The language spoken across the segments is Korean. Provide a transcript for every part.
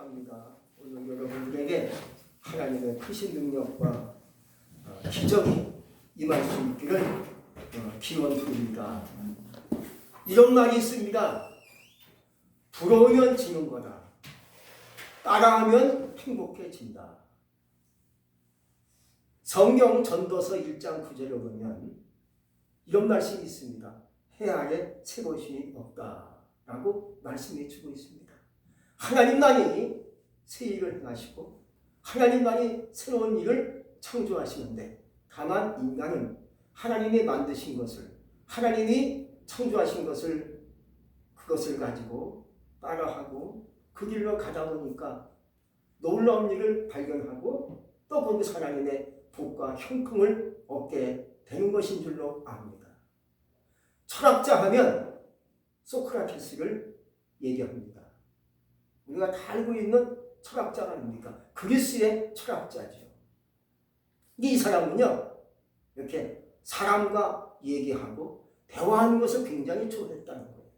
축복합니다. 오늘 여러분들에게 하나님의 크신 능력과 기적이 임할 수 있기를 기원드립니다. 이런 말이 있습니다. 부러우면 지는 거다. 따라하면 행복해진다. 성경 전도서 1장 9절에 보면 이런 말씀이 있습니다. 해 아래 새 곳이 없다라고 말씀해 주고 있습니다. 하나님만이 새 일을 행하시고 하나님만이 새로운 일을 창조하시는데 다만 인간은 하나님이 만드신 것을 하나님이 창조하신 것을 그것을 가지고 따라하고 그 길로 가다 보니까 놀라운 일을 발견하고 또 거기서 하나님의 복과 형통을 얻게 되는 것인 줄로 압니다. 철학자 하면 소크라테스를 얘기합니다. 우리가 다 알고 있는 철학자가 아닙니까? 그리스의 철학자죠. 이 사람은요, 이렇게 사람과 얘기하고 대화하는 것을 굉장히 좋아했다는 거예요.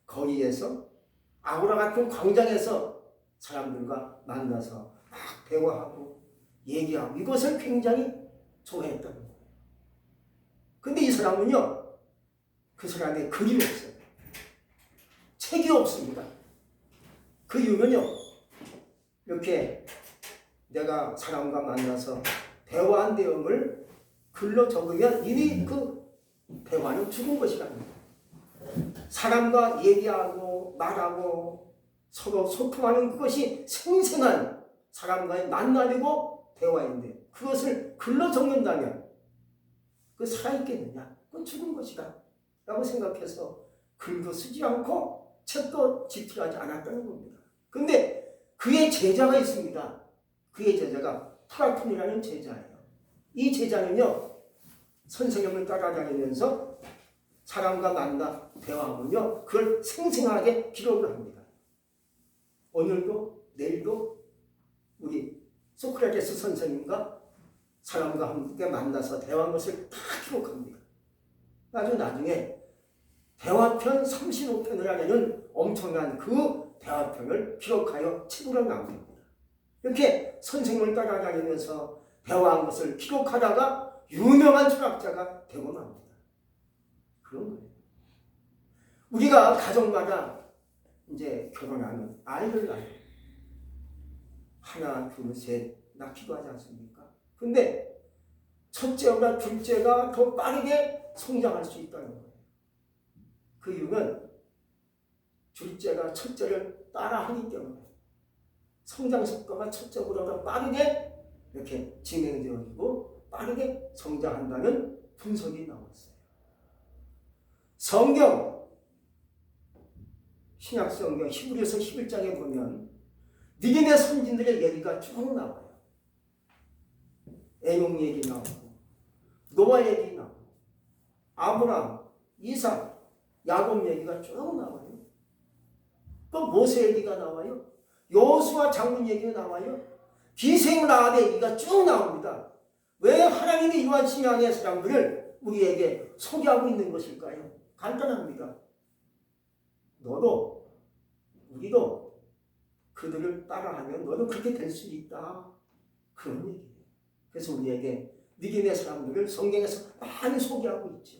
거리에서 아고라 같은 광장에서 사람들과 만나서 막 대화하고 얘기하고 이것을 굉장히 좋아했다는 거예요. 근데 이 사람은요, 그 사람의 글이 없어요. 책이 없습니다. 그 이유는요, 이렇게 내가 사람과 만나서 대화한 내용을 글로 적으면 이미 그 대화는 죽은 것이랍니다. 사람과 얘기하고 말하고 서로 소통하는 그것이 생생한 사람과의 만남이고 대화인데 그것을 글로 적는다면 그 살아있겠느냐? 그건 죽은 것이다 라고 생각해서 글도 쓰지 않고 책도 집필하지 않았다는 겁니다. 근데 그의 제자가 있습니다. 그의 제자가 플라톤이라는 제자예요. 이 제자는요, 선생님을 따라다니면서 사람과 만나 대화하면요, 그걸 생생하게 기록을 합니다. 오늘도 내일도 우리 소크라테스 선생님과 사람과 함께 만나서 대화한 것을 다 기록합니다. 나중에 대화편 35편을 하려는 엄청난 그 대화편을 기록하여 책으로 남깁니다. 이렇게 선생님을 따라다니면서 대화한 것을 기록하다가 유명한 철학자가 되고 맙니다. 그런 거예요. 우리가 가정마다 이제 결혼하면 아이를 낳아요. 하나, 둘, 셋 낳기도 하지 않습니까? 근데 첫째보다 둘째가 더 빠르게 성장할 수 있다는 거예요. 그 이유는 둘째가 첫째를 따라하기 때문에 성장 속도가 첫째보다 더 빠르게 이렇게 진행되어지고 빠르게 성장한다는 분석이 나왔어요. 성경, 신약성경 히브리서 11장에 보면 믿음의 선진들의 얘기가 쭉 나와요. 에녹 얘기 나오고 노아 얘기 나오고 아브라함, 이삭, 야곱 얘기가 쭉 나와요. 또 모세 얘기가 나와요. 여호수아 장군 얘기가 나와요. 기생라합의 얘기가 쭉 나옵니다. 왜 하나님이 이러한 신앙의 사람들을 우리에게 소개하고 있는 것일까요? 간단합니다. 너도 우리도 그들을 따라하면 너도 그렇게 될 수 있다. 그런 얘기예요. 그래서 우리에게 믿음의 사람들을 성경에서 많이 소개하고 있죠.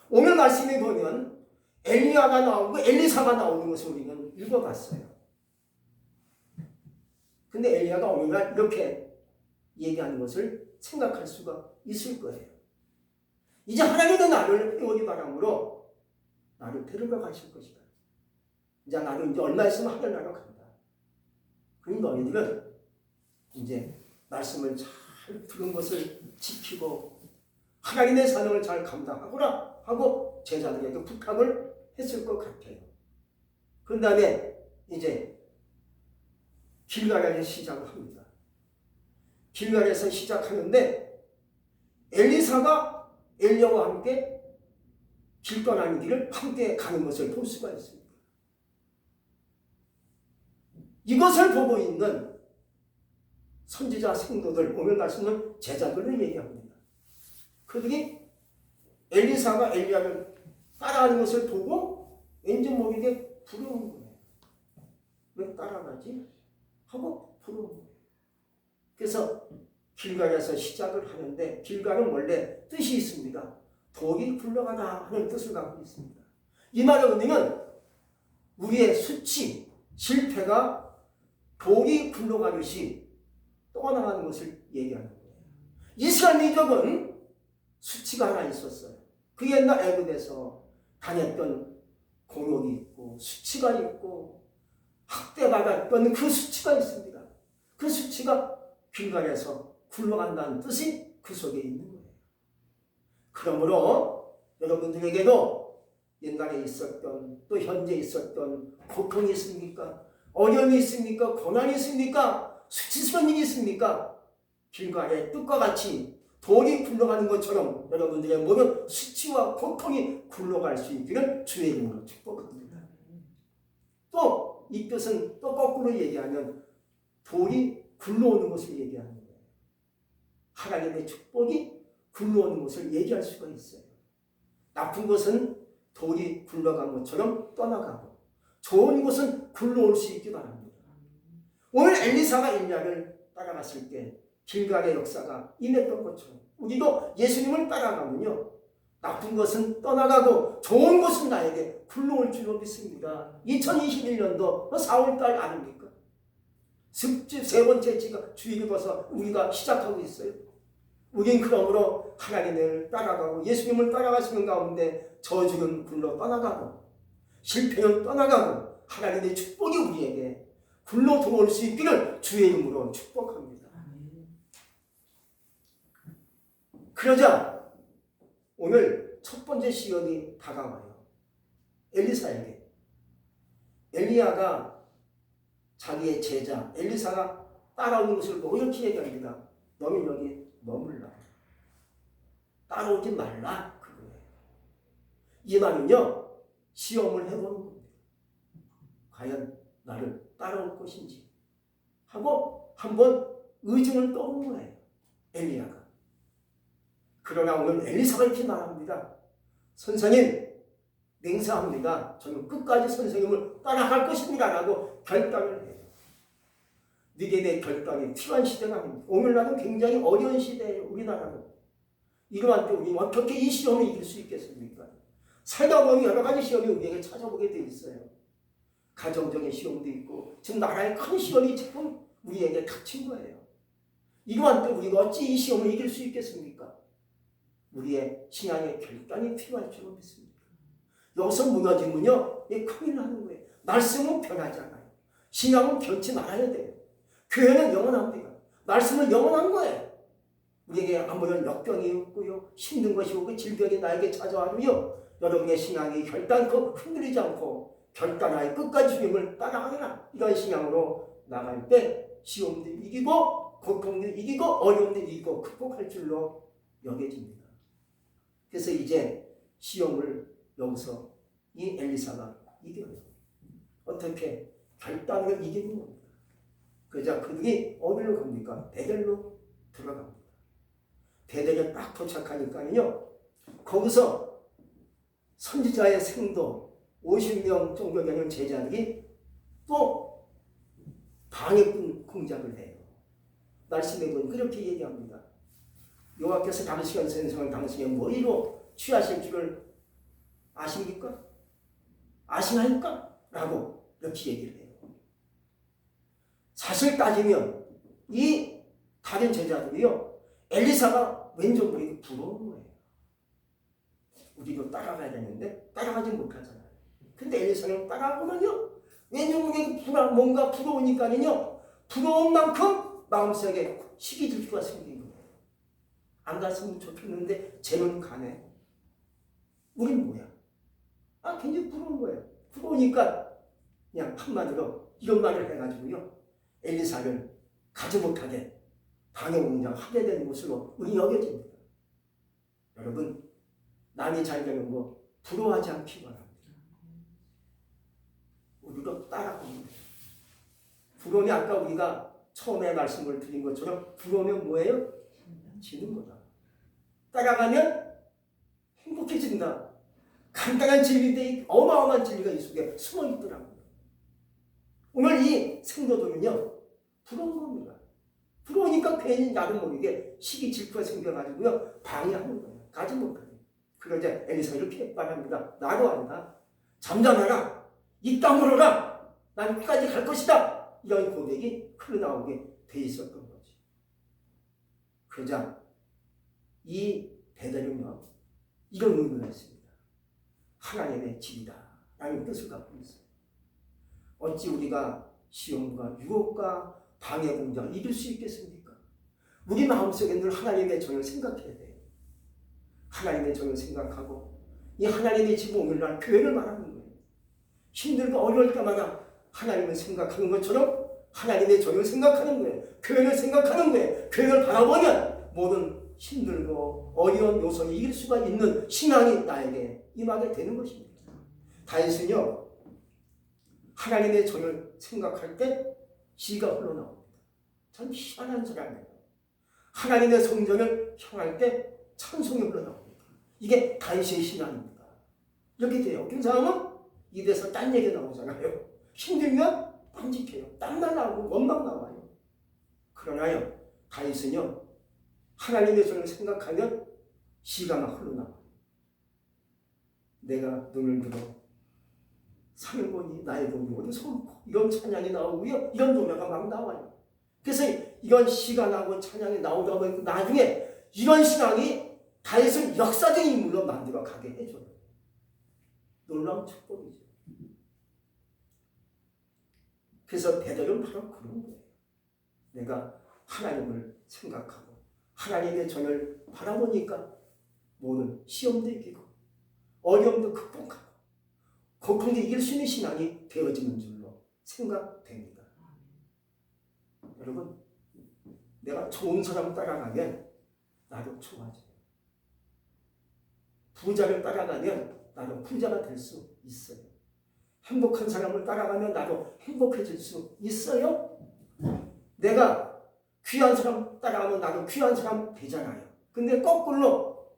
오늘 말씀에 보면 엘리야가 나오고 엘리사가 나오는 것을 우리는 읽어봤어요. 근데 엘리야가 오늘날 이렇게 얘기하는 것을 생각할 수가 있을 거예요. 이제 하나님은 나를 회오리 바람으로 나를 데려가 가실 것이다. 이제 나는 이제 얼마 있으면 하늘나라 간다. 그러니 너희들은 이제 말씀을 잘 들은 것을 지키고 하나님의 사명을 잘 감당하거라 하고 제자들에게 부탁을 했을 것 같아요. 그 다음에 이제 길갈에서 시작을 합니다. 길갈에서 시작하는데 엘리사가 엘리야와 함께 길 떠나는 길을 함께 가는 것을 볼 수가 있습니다. 이것을 보고 있는 선지자 성도들, 오늘 말씀은 제자들을 얘기합니다. 그들이 엘리사가 엘리야를 따라하는 것을 보고 왠지 모르게 부러운 거예요. 왜 따라가지? 하고 부러운 거예요. 그래서 길갈에서 시작을 하는데 길갈은 원래 뜻이 있습니다. 독이 굴러가다 하는 뜻을 갖고 있습니다. 이 말의 의미는 우리의 수치, 실패가 독이 굴러가듯이 떠나가는 것을 얘기하는 거예요. 이스라엘 민족은 수치가 하나 있었어요. 그 옛날 애굽에서 당했던 공욕이 있고 수치가 있고 학대받았던 그 수치가 있습니다. 그 수치가 길갈에서 굴러간다는 뜻이 그 속에 있는 거예요. 그러므로 여러분들에게도 옛날에 있었던 또 현재 있었던 고통이 있습니까? 어려움이 있습니까? 고난이 있습니까? 수치스러운 일이 있습니까? 길갈의 뜻과 같이 돌이 굴러가는 것처럼 여러분들의 모든 수치와 고통이 굴러갈 수 있기를 주의 이름으로 축복합니다. 또 이 뜻은 또 거꾸로 얘기하면 돌이 굴러오는 것을 얘기하는 거예요. 하나님의 축복이 굴러오는 것을 얘기할 수가 있어요. 나쁜 것은 돌이 굴러간 것처럼 떠나가고 좋은 것은 굴러올 수 있기 바랍니다. 오늘 엘리사가 일야를 따라갔을 때 길갈의 역사가 임했던 것처럼 우리도 예수님을 따라가면요 나쁜 것은 떠나가고 좋은 것은 나에게 굴러올 줄로 믿습니다. 2021년도 4월달 아닙니까? 습집 세 번째 주일을 봐서 우리가 시작하고 있어요. 우린 그러므로 하나님을 따라가고 예수님을 따라가시는 가운데 저주는 굴러 떠나가고 실패는 떠나가고 하나님의 축복이 우리에게 굴러 들어올 수 있기를 주의 이름으로 축복합니다. 그러자 오늘 첫 번째 시련이 다가와요. 엘리사에게. 엘리야가 자기의 제자 엘리사가 따라오는 것을 보고 이렇게 얘기합니다. 너는 여기 머물라. 따라오지 말라. 그거예요. 이 말은요. 시험을 해보는 겁니다. 과연 나를 따라올 것인지 하고 한번 의증을 떠온 거예요. 엘리야가. 그러나 오늘 엘리사가 이렇게 말합니다. 선생님 맹세합니다. 저는 끝까지 선생님을 따라갈 것입니다. 라고 결단을 해요. 니게의 결단이 필요한 시대가 아닙니다. 오늘날은 굉장히 어려운 시대예요. 우리나라는. 이러한 때 우리는 어떻게 이 시험을 이길 수 있겠습니까? 살다 보면 여러 가지 시험이 우리에게 찾아오게 돼 있어요. 가정적인 시험도 있고 지금 나라의 큰 시험이 지금 우리에게 닥친 거예요. 이러한 때 우리가 어찌 이 시험을 이길 수 있겠습니까? 우리의 신앙의 결단이 필요할 줄 믿습니다. 여기서 무너지면요, 큰일 나는 거예요. 말씀은 변하지 않아요. 신앙은 변치 말아야 돼요. 교회는 영원합니다. 말씀은 영원한 거예요. 우리에게 아무런 역병이 없고요, 힘든 것이 오고 질병이 나에게 찾아와도요, 여러분의 신앙이 결단코 흔들리지 않고 결단하여 끝까지 주님을 따라가라. 이런 신앙으로 나갈 때 시험도 이기고 고통도 이기고 어려움도 이기고 극복할 줄로 여겨집니다. 그래서 이제 시험을 여기서 이 엘리사가 이겨요. 어떻게? 결단을 이기는 겁니다. 그러자 그들이 어디로 갑니까? 베델로 들어갑니다. 베델에 딱 도착하니까요. 거기서 선지자의 생도 50명 정도 되는 제자들이 또 방해꾼 공작을 해요. 말씀해 보니 그렇게 얘기합니다. 여호와께서 당신의 선생을 당신의 머리로 취하실 줄을 아십니까? 아시나니까? 라고 이렇게 얘기를 해요. 사실 따지면 이 다른 제자들이요, 엘리사가 왼쪽 머리가 부러운 거예요. 우리도 따라가야 되는데 따라가지 못하잖아요. 근데 엘리사는 따라가면요, 왼쪽 머리가 뭔가 부러우니까요, 부러운 만큼 마음속에 시기 질투가 생긴 거예요. 안 갔으면 좋겠는데 쟤는 가네. 우린 뭐야? 굉장히 부러운 거예요. 부러우니까 그냥 한마디로 이런 말을 해가지고요, 엘리사를 가지 못하게 방해공작하게 되는 것으로 우리 여겨집니다. 여러분, 남이 잘 되는 거 부러워하지 않기 바랍니다. 우리도 따라갑니다. 부러움이 아까 우리가 처음에 말씀을 드린 것처럼 부러우면 뭐예요? 지는 거다. 따라가면 행복해진다. 간단한 진리인데 어마어마한 진리가 이 속에 숨어 있더라고요. 오늘 이 생도들은요, 부러운 겁니다. 부러우니까 괜히 나도 모르게 시기 질투가 생겨가지고요. 방해하는 거예요. 가지 못하게. 그러자 엘리사가 이렇게 말합니다. 나도 안다. 잠잠해라. 입 다물어라. 난 끝까지 갈 것이다. 이런 고백이 흘러나오게 돼 있었던 거지. 그러자 이 베델은요. 이런 의미가 있습니다. 하나님의 집이다. 라는 뜻을 갖고 있어요. 어찌 우리가 시험과 유혹과 방해 공작을 이길 수 있겠습니까? 우리 마음속에 늘 하나님의 전을 생각해야 돼요. 하나님의 전을 생각하고 이 하나님의 집 오늘날 교회를 말하는 거예요. 힘들고 어려울 때마다 하나님을 생각하는 것처럼 하나님의 전을 생각하는 거예요. 교회를 생각하는 거예요. 교회를 바라보면 모든 힘들고 어려운 요소를 이길 수가 있는 신앙이 나에게 임하게 되는 것입니다. 다윗은요. 하나님의 전을 생각할 때 시가 흘러나옵니다. 참 희한한 사람이에요. 하나님의 성전을 향할 때 찬송이 흘러나옵니다. 이게 다윗의 신앙입니다. 이렇게 돼요. 어떤 사람은 입에서 딴 얘기 나오잖아요. 힘들면 깜찍해요. 땀만 나오고 원망 나와요. 그러나요, 다윗은요, 하나님의 전을 생각하면 시가 막 흘러나와요. 내가 눈을 들어 산을 보니 나의 돈이 어디서 옳고 이런 찬양이 나오고요. 이런 노래가 막 나와요. 그래서 이런 시가 나오고 찬양이 나오다 보니까 나중에 이런 신앙이 다윗을 역사적인 인물로 만들어 가게 해줘요. 놀라운 축복이죠. 그래서 베델은 바로 그런 거예요. 내가 하나님을 생각하고 하나님의 전을 바라보니까 모든 시험도 이기고 어려움도 극복하고 고통도 이길 수 있는 신앙이 되어지는 줄로 생각됩니다. 여러분, 내가 좋은 사람 따라가면 나도 좋아져요. 부자를 따라가면 나도 부자가 될 수 있어요. 행복한 사람을 따라가면 나도 행복해질 수 있어요. 내가 귀한 사람 따라가면 나도 귀한 사람 되잖아요. 근데 거꾸로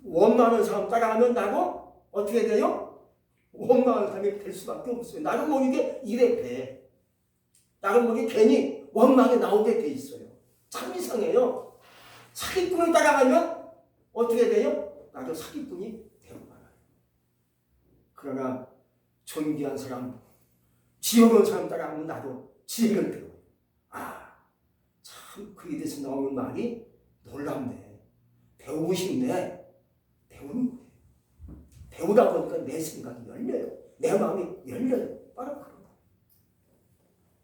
원망하는 사람 따라가면 나도 어떻게 돼요? 원망하는 사람이 될 수밖에 없어요. 나도 모르게 이래 돼. 나도 모르게 괜히 원망이 나오게 돼 있어요. 참 이상해요. 사기꾼을 따라가면 어떻게 돼요? 나도 사기꾼이 되고 말아요. 그러나 존귀한 사람, 지혜로운 사람 따라가면 나도 지혜를 배워요. 참 그 입에서 나오는 말이 놀랍네. 배우고 싶네. 배우는 거예요. 배우다 보니까 내 생각이 열려요. 내 마음이 열려요. 바로 그런 거예요.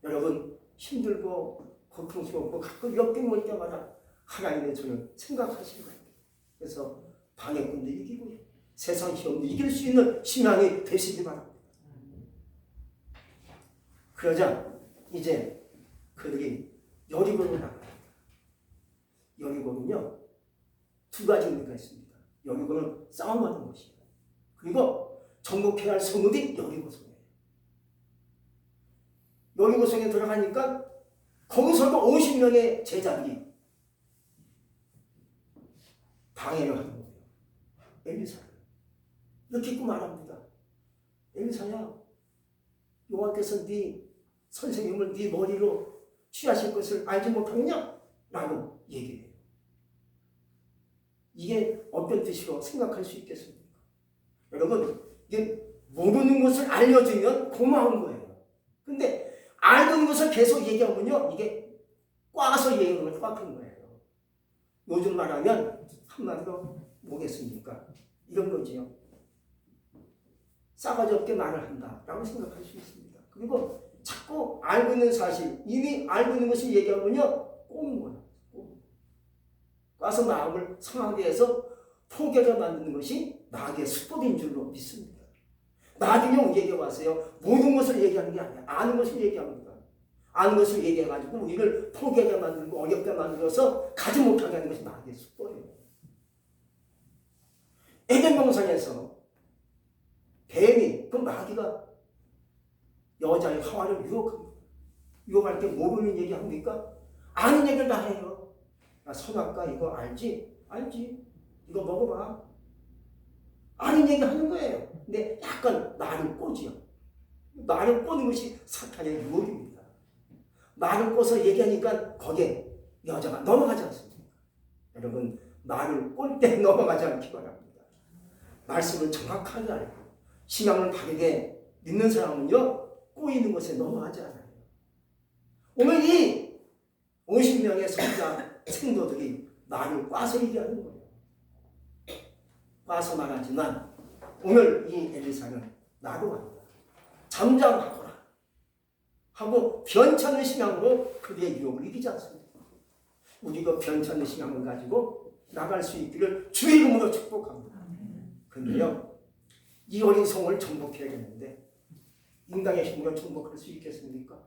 여러분, 힘들고 고통스럽고 가끔 역경올 때마다 하나님의 전을 생각하시는 거예요. 그래서 방해꾼도 이기고요. 세상 시험도 이길 수 있는 신앙이 되시기 바랍니다. 그러자 이제 그들이 여리고로 나갑니다. 여리고는요, 두 가지 의미가 있습니다. 여리고는 싸움하는 곳이에요. 그리고 정복해야 할 성읍이 여리고성이에요. 여리고성에 들어가니까 거기서도 50명의 제자들이 방해를 하는 거예요. 엘리사를. 이렇게 입고 말합니다. 엘리사야, 여호와께서 네 선생님을 네 머리로 취하실 것을 알지 못하느냐? 라고 얘기해요. 이게 어떤 뜻으로 생각할 수 있겠습니까? 여러분, 이게 모르는 것을 알려주면 고마운 거예요. 근데 알고 있는 것을 계속 얘기하면요, 이게 꽈서 얘기하는 걸 똑같은 거예요. 요즘 말하면 한마디로 뭐겠습니까? 이런 거지요. 싸가지 없게 말을 한다라고 생각할 수 있습니다. 그리고 자꾸 알고 있는 사실, 이미 알고 있는 것을 얘기하면요, 꼬는 거예요. 꽈서 마음을 상하게 해서 포기하게 만드는 것이 나에게 수법인 줄로 믿습니다. 나중에 우리에게 와서요, 모든 것을 얘기하는 게 아니라 아는 것을 얘기합니다. 아는 것을 얘기해가지고 우리를 포기하게 만들고 어렵게 만들어서 가지 못하게 하는 것이 나에게 수법이에요. 에덴 동산에서 뱀이, 그 마귀가 여자의 하와를 유혹합니다. 유혹할 때 모르는 얘기 합니까? 아는 얘기를 다 해요. 선악과 이거 알지? 알지? 이거 먹어봐. 아는 얘기 하는 거예요. 근데 약간 나를 꼬지요. 나를 꼬는 것이 사탄의 유혹입니다. 말을 꼬서 얘기하니까 거기에 여자가 넘어가지 않습니까? 여러분, 말을 꼴 때 넘어가지 않기 바랍니다. 말씀을 정확하게 알고 신앙을 바르게 믿는 사람은요, 꼬이는 것에 넘어가지 않아요. 오늘 이 50명의 선자 생도들이 말을 꽈서 얘기하는 거예요. 꽈서 말하지만 오늘 이 엘리사는 나도 한다. 잠잠하거라 하고 변찮은 신앙으로 그들의 유혹을 이기지 않습니다. 우리가 변찮은 신앙을 가지고 나갈 수 있기를 주의 이름으로 축복합니다. 그런데요, 이 어린 성을 정복해야겠는데 인간의 힘으로 정복할 수 있겠습니까?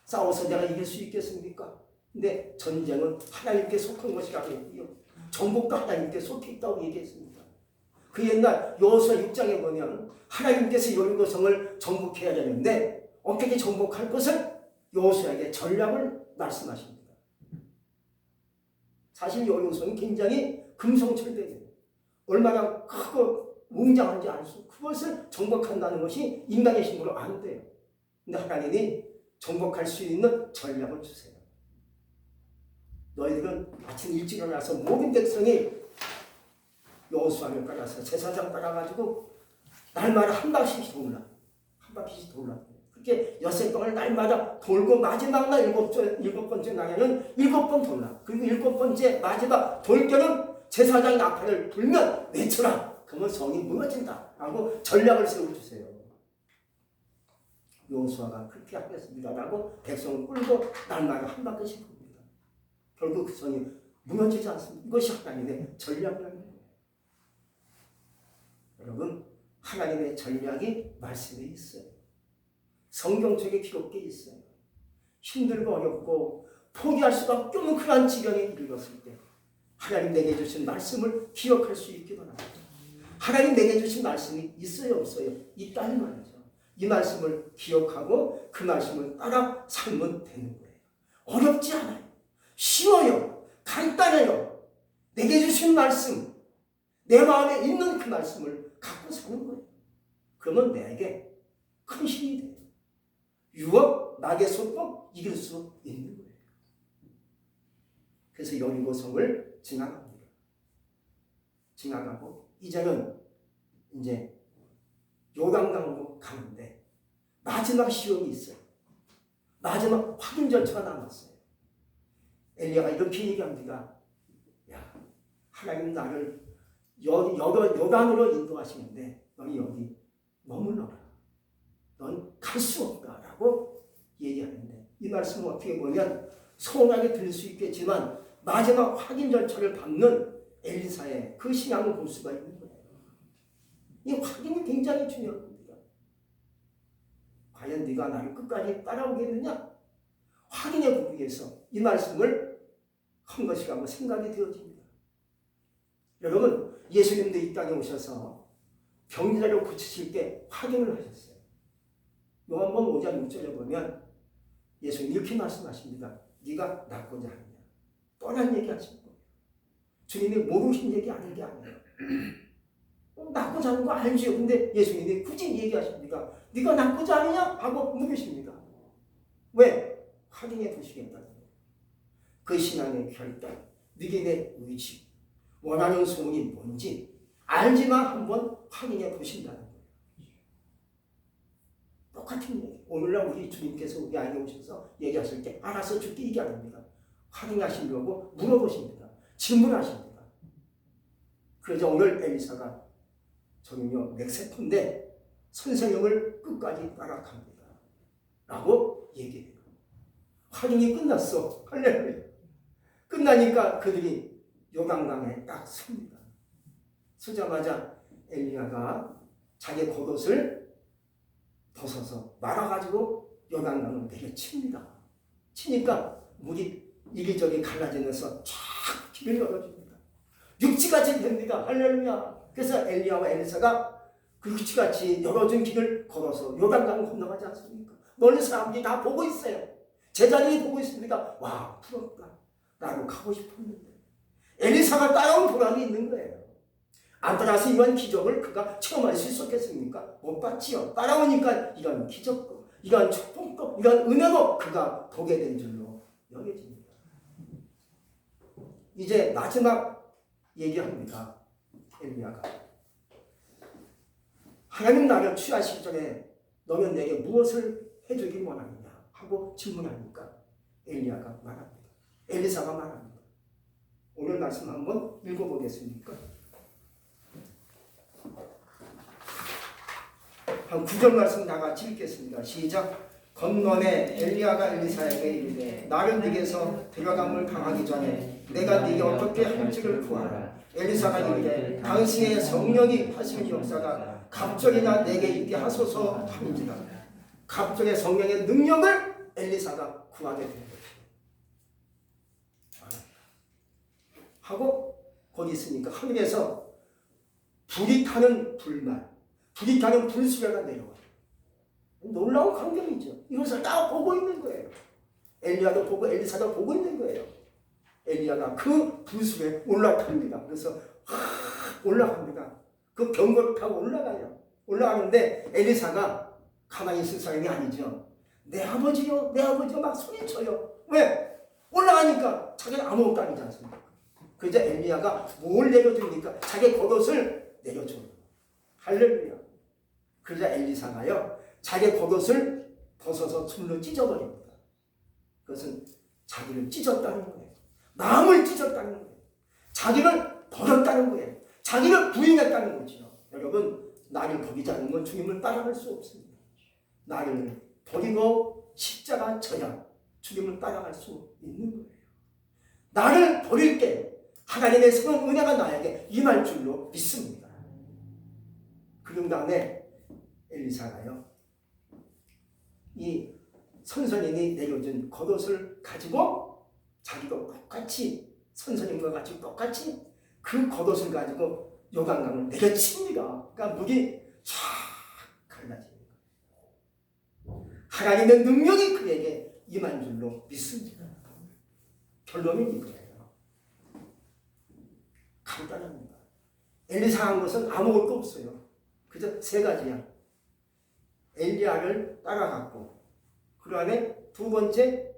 싸워서 내가 이길 수 있겠습니까? 근데 전쟁은 하나님께 속한 것이라고 했고요. 정복도 하나님께 속해 있다고 얘기했습니다. 그 옛날 여호수아 6장에 보면 하나님께서 여리고성을 정복해야 되는데 어떻게 정복할 것을 여호수아에게 전략을 말씀하십니다. 사실 여리고성은 굉장히 금성철대예요. 얼마나 크고 웅장한지 알 수, 그것을 정복한다는 것이 인간의 힘으로 안 돼요. 근데 하나님이 정복할 수 있는 전략을 주세요. 너희들은 아침 일찍 일어나서 모든 백성이 여호수아를 따라서 제사장 따라가지고 날마다 한 바퀴씩 돌라. 한 바퀴씩 돌라. 그렇게 엿새 동안 날마다 돌고 마지막 날 일곱 번째 날에는 7번 돌라. 그리고 7번째 마지막 돌 때는 제사장 나팔을 불면 외쳐라. 그러면 성이 무너진다. 라고 전략을 세워주세요. 여호수아가 그렇게 하겠습니다. 라고 백성을 끌고 날마다 한 바퀴씩 돕니다. 결국 그 성이 무너지지 않습니다. 이것이 하나님의 전략이라는 거예요. 여러분, 하나님의 전략이 말씀에 있어요. 성경책에 기록되어 있어요. 힘들고 어렵고 포기할 수밖에 없는 그러한 지경에 이르렀을 때 하나님 내게 주신 말씀을 기억할 수 있기 바랍니다. 하나님 내게 주신 말씀이 있어요, 없어요? 있다는 말이죠. 이 말씀을 기억하고 그 말씀을 따라 살면 되는 거예요. 어렵지 않아요. 쉬워요. 간단해요. 내게 주신 말씀, 내 마음에 있는 그 말씀을 갖고 사는 거예요. 그러면 내게 큰 힘이 돼요. 유혹, 낙의 속도 이길 수 있는 거예요. 그래서 여리고성을 지나갑니다. 지나가고 이제는 이제 요단강으로 가는데 마지막 시험이 있어요. 마지막 확인 절차가 남았어요. 엘리야가 이렇게 얘기합니다. 야, 하나님 나를 요단으로 인도하시는데 너는 여기 머물러라. 넌 갈 수 없다라고 얘기하는데 이 말씀은 어떻게 보면 서운하게 들릴 수 있겠지만 마지막 확인 절차를 밟는 엘리사의 그 신앙을 볼 수가 있는 거예요. 이 확인이 굉장히 중요합니다. 과연 네가 나를 끝까지 따라오겠느냐? 확인해 보기 위해서 이 말씀을 한 것이라고 생각이 되어집니다. 여러분, 예수님도 이 땅에 오셔서 병자를 고치실 때 확인을 하셨어요. 요한복음 5장 6절에 보면 예수님 이렇게 말씀하십니다. 네가 낫고자 하느냐? 뻔한 얘기 하신 거예요. 주님이 모르신 얘기 아닌 게 아니에요. 낫고자 하는 거 알죠. 근데 예수님이 굳이 얘기하십니다. 네가 낫고자 하느냐? 하고 물으십니다. 왜? 확인해 보시겠다는 거예요. 그 신앙의 결단, 믿음의 의지, 원하는 소원이 뭔지 알지만 한번 확인해 보신다는 거예요. 똑같은 얘기. 오늘날 우리 주님께서 우리 안에 오셔서 얘기하실 때 알아서 죽게 얘기 안 합니다. 확인하시려고 물어보십니다. 질문하십니다. 그래서 오늘 엘리사가 저는요 멕세코인데 선생님을 끝까지 따라갑니다. 라고 얘기해요. 확인이 끝났어. 할렐루야. 끝나니까 그들이 요단강에 딱 섭니다. 서자마자 엘리야가 자기 겉옷을 벗어서 말아가지고 요단강을 내려칩니다. 치니까 물이 이리저리 갈라지면서 쫙 길을 열어줍니다. 육지같이 됩니다. 할렐루야. 그래서 엘리야와 엘리사가 그 육지같이 열어준 길을 걸어서 요단강을 건너가지 않습니까? 멀리 사람들이 다 보고 있어요. 제자들이 보고 있습니다. 와, 부럽다. 나도 가고 싶었는데. 엘리사가 따라온 보람이 있는 거예요. 안 따라서 이런 기적을 그가 체험할 수 있었겠습니까? 못 봤지요. 따라오니까 이런 기적, 이러한 축복도 이러한 은혜도 그가 보게 된 줄로 여겨집니다. 이제 마지막 얘기합니다. 엘리야가 하나님 나를 취하시기 전에 너는 내게 무엇을 해주길 원하느냐 하고 질문하니까 엘리야가 말합니다. 엘리사가 말합니다. 오늘 말씀 한번 읽어보겠습니까? 한 9절 말씀 나같이 읽겠습니다. 시작. 건넌에 엘리야가 엘리사에게 이르되 나를 네게서 데려감을 당하기 전에 내가 네게 어떻게 할지를 구하라. 엘리사가 이르되 당신의 성령이 하시는 역사가 갑절이나 내게 있게 하소서 함이니라. 갑절의 성령의 능력을 엘리사가 구하게 된 것이다. 하고 거기 있으니까 하늘에서 불이 타는 불만, 불이 타는 불수레가 내려와요. 놀라운 광경이죠. 이것을 다 보고 있는 거예요. 엘리야도 보고 엘리사도 보고 있는 거예요. 엘리야가 그 불수레에 올라탑니다. 그래서 올라갑니다. 그 경고를 타고 올라가요. 올라가는데 엘리사가 가만히 있을 사람이 아니죠. 내 아버지요, 내 아버지요 막 소리쳐요. 왜? 올라가니까 자기는 아무것도 아니지 않습니까? 그래서 엘리야가 뭘 내려줍니까? 자기 겉옷을 내려줘요. 할렐루야. 그러자 엘리사가요 자기 겉옷을 벗어서 둘로 찢어버립니다. 그것은 자기를 찢었다는 거예요. 마음을 찢었다는 거예요. 자기를 버렸다는 거예요. 자기를 부인했다는 거죠. 여러분, 나를 버리지 않는 건 주님을 따라갈 수 없습니다. 나를 버리고 십자가 져야 주님을 따라갈 수 있는 거예요. 나를 버릴 때 하나님의 새로운 은혜가 나에게 임할 줄로 믿습니다. 그런 다음에 엘리사가요 이 선선인이 내려준 겉옷을 가지고 자기도 똑같이 선선인과 같이 똑같이 그 겉옷을 가지고 요단강을 내려칩니다. 그러니까 물이 쫙 갈라집니다. 하나님의 능력이 그에게 임한 줄로 믿습니다. 결론은 이거예요. 간단합니다. 엘리사 한 것은 아무것도 없어요. 그저 세 가지야. 엘리야를 따라갔고, 그 다음에 두 번째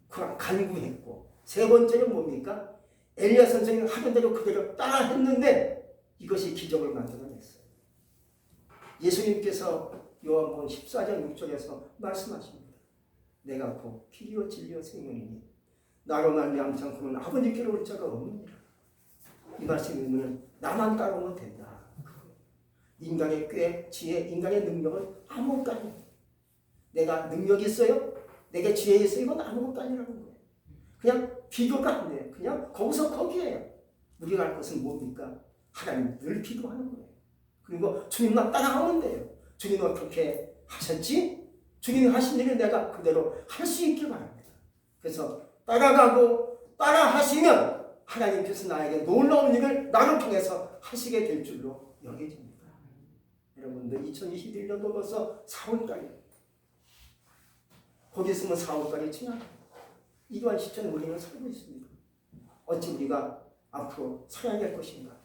간구했고, 세 번째는 뭡니까? 엘리야 선생님 하던 대로 그대로 따라 했는데 이것이 기적을 만들어냈어요. 예수님께서 요한복음 14장 6절에서 말씀하십니다. 내가 곧 길이요 진리요 생명이니 나로 말미암지 않고는 아버지께로 올 자가 없느니라. 이 말씀이면 나만 따라오면 된다. 인간의 꾀, 지혜, 인간의 능력은 아무것도 아니에요. 내가 능력이 있어요? 내게 지혜 있어요? 이건 아무것도 아니라는 거예요. 그냥 비교가 안 돼요. 그냥 거기서 거기에요. 우리가 할 것은 뭡니까? 하나님 늘 기도하는 거예요. 그리고 주님만 따라가면 돼요. 주님 어떻게 하셨지? 주님이 하신 일을 내가 그대로 할 수 있길 바랍니다. 그래서 따라가고 따라하시면 하나님께서 나에게 놀라운 일을 나를 통해서 하시게 될 줄로 여겨집니다. 여러분들 2021년도 벌써 4월달이에요. 곧 있으면 4월달이 지나갑니다. 이러한 시점에 우리는 살고 있습니다. 어찌 우리가 앞으로 살아야 될 것인가?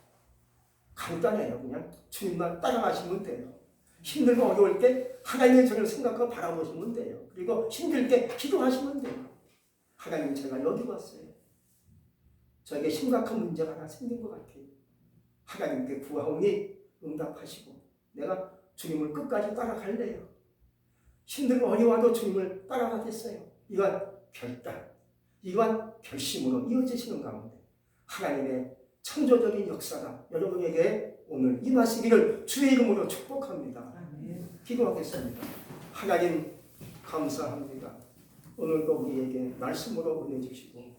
간단해요. 그냥 주님만 따라가시면 돼요. 힘들고 어려울 때 하나님의 저를 생각하고 바라보시면 돼요. 그리고 힘들 때 기도하시면 돼요. 하나님 제가 여기 왔어요. 저에게 심각한 문제가 하나 생긴 것 같아요. 하나님께 구하오니 응답하시고 내가 주님을 끝까지 따라갈래요. 힘들고 어려워도 주님을 따라가겠어요. 이건 결단, 이건 결심으로 이어지시는 가운데 하나님의 창조적인 역사가 여러분에게 오늘 임하시기를 주의 이름으로 축복합니다. 기도하겠습니다. 하나님 감사합니다. 오늘도 우리에게 말씀으로 은혜 주시고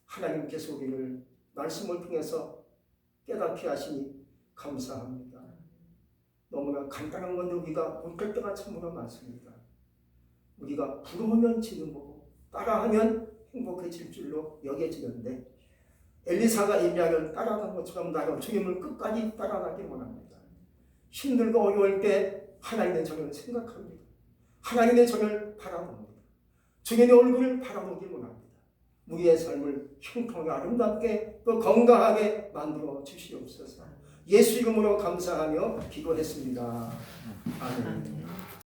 하나님께서 우리를 말씀을 통해서 깨닫게 하시니 감사합니다. 너무나 간단한 건데 우리가 못할 때가 참으로 많습니다. 우리가 부러우면 지는 거고 따라하면 행복해질 줄로 여겨지는데 엘리사가 엘리야를 따라간 것처럼 나도 주님을 끝까지 따라가기 원합니다. 힘들고 어려울 때 하나님의 저를 생각합니다. 하나님의 저를 바라봅니다. 주님의 얼굴을 바라보기 원합니다. 우리의 삶을 형통하게 아름답게 또 건강하게 만들어 주시옵소서. 예수 이름으로 감사하며 기도했습니다. 아멘.